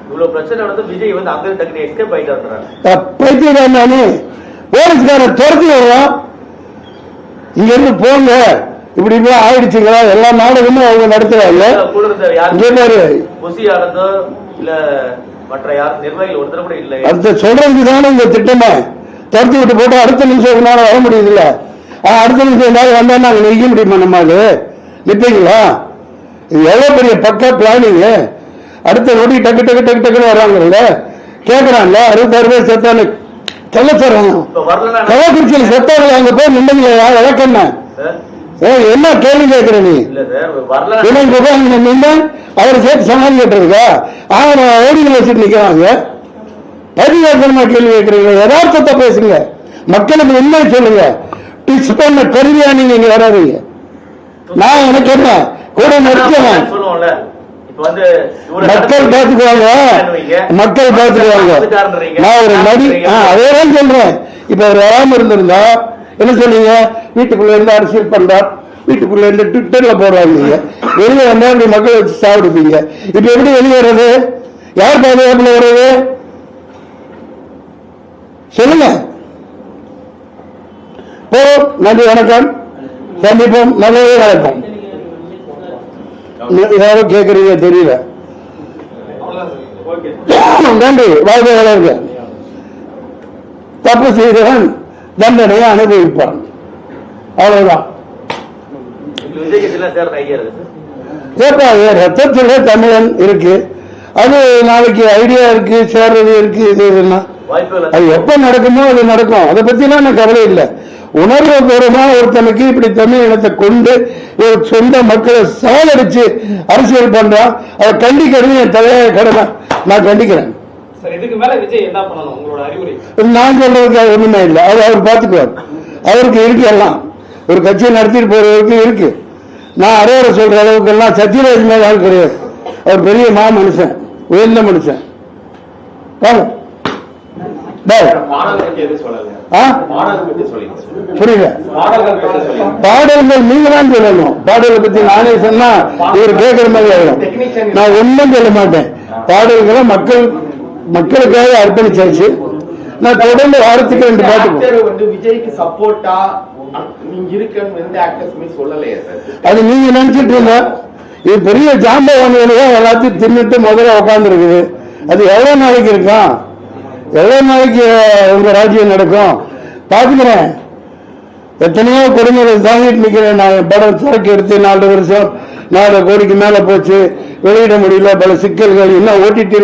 இவ்வளவு பிரச்சனை வந்து விஜய் வந்து அங்க டக்குனு எஸ்கேப் ஆயிட்டாரு. பைத்தியம் நானு போலீஸ்காரன் துரத்தி வருவான், இங்க இருந்து போங்க இப்படி இப்படி ஆயிடுச்சுங்களா, எல்லா நாடகமும் அவங்க நடத்துறாங்க. அடுத்த சொல்றதுக்குதானே இந்த திட்டமா துரத்தி விட்டு போட்டு அடுத்த நிமிஷம் வர முடியுது இல்ல, அடுத்த நிமிஷம் ஏதாவது வந்தா நாங்க நிக்க முடியுமா, நம்மால நிப்பீங்களா? இது எவ்வளவு பெரிய பக்கா பிளானிங். அடுத்த நொடி டக்கு டக்கு டக்கு டக்குன்னு வர்றாங்கல்ல, கேக்குறாங்கல்ல 66 பேர் செத்தானு சொல்ல சொல்றாங்க. கள்ளக்குறிச்சியில் செத்தாங்க, அங்க போய் நின்றுங்களா வழக்கண்ண என்ன கேள்வி கேட்கிற நீ? நின்று அவரை சேர்த்து சமாளி கேட்டிருக்கா? ஓடிகள் வச்சுட்டு நிக்கிறாங்க, பதிவேற்றமா கேள்வி கேட்கறீங்க. யதார்த்தத்தை பேசுங்க, மக்களுக்கு உண்மை சொல்லுங்க. டிச் பண்ண கருவியா நீங்க இங்க வராதீங்க. நான் எனக்கு என்ன கூட நடிச்சவன், மக்கள் பாத்துக்குவாங்க, மக்கள் பாத்துக்குவாங்க. நான் ஒரு நடி, அதேதான் சொல்றேன். இப்ப அவர் வராம இருந்திருந்தா என்ன சொன்னீங்க? வீட்டுக்குள்ள இருந்து அரசியல் பண்றார், வீட்டுக்குள்ள இருந்து ட்விட்டர்ல போடுறாங்க, வெளியே வந்தா அப்படி மக்கள் வச்சு சாப்பிடுப்பீங்க. இப்ப எப்படி வெளியே வர்றது? யார் பாதுகாப்புல வர்றது சொல்லுங்க. போறோம். நன்றி, வணக்கம், சந்திப்போம், நல்லதே நடக்கும். யாரும் கேட்கறீங்க தெரியல. நன்றி, வாழ்க்கை வளர்க. தப்பு செய்தவன் தண்டனையை அனுபவிப்பான், அவ்வளவுதான். ரத்தத்துல தமிழன் இருக்கு, அது நாளைக்கு ஐடியா இருக்கு, சேர்றது இருக்கு, இது அது எப்ப நடக்குமோ அது நடக்கும். அதை பத்தி எல்லாம் எனக்கு கவலை இல்லை. உணர்வுபூர்வமா ஒருத்தனுக்கு இப்படி தமிழ் இனத்தை கொண்டு ஒரு சொந்த மக்களை சாதடிச்சு அரசியல் பண்றான், அதை கண்டிக்கிறது என் தலையாய கடமை. நான் கண்டிக்கிறேன். நான் சொல்றதுக்கு ஒண்ணுமே இல்லை, அது அவர் பார்த்துக்குவார். அவருக்கு இருக்கு எல்லாம், ஒரு கட்சியை நடத்திட்டு போறவருக்கு இருக்கு. நான் அரையோட சொல்ற அளவுக்கு எல்லாம் சத்யராஜ் மேல ஆள் கிடையாது. அவர் பெரிய மா மனுஷன், உயர்ந்த மனுஷன். புரியல? பாடல்கள் நீங்க தான் சொல்லணும். பாடல்களை பத்தி நானே சொன்னா இவர் கேட்கிற மாதிரி ஆயிடும். நான் ஒன்றும் சொல்ல மாட்டேன். பாடல்களை மக்களுக்காக அர்ப்பணிச்சாச்சு. நான் தொடர்ந்து வாரத்துக்கு 2 பாட்டு விஜய்க்கு சப்போர்ட்டா அது நீங்க நினைச்சிட்டு இருந்தா இது பெரிய ஜாம்பவான்களும் எல்லாத்தையும் தின்னுட்டு முதல்ல உட்கார்ந்து இருக்குது. அது எவ்வளவு நாளைக்கு இருக்கும்? எவ்வளவு நாளைக்கு உங்க ராஜ்யம் நடக்கும்? பாத்துக்கிறேன். எத்தனையோ கொடுமைகள் தாங்கிட்டு நிக்கிறேன். நான் படம் சரக்கு எடுத்து 4 வருஷம் 4 கோடிக்கு மேல போச்சு, வெளியிட முடியல, பல சிக்கல்கள். இன்னும் ஓடிடி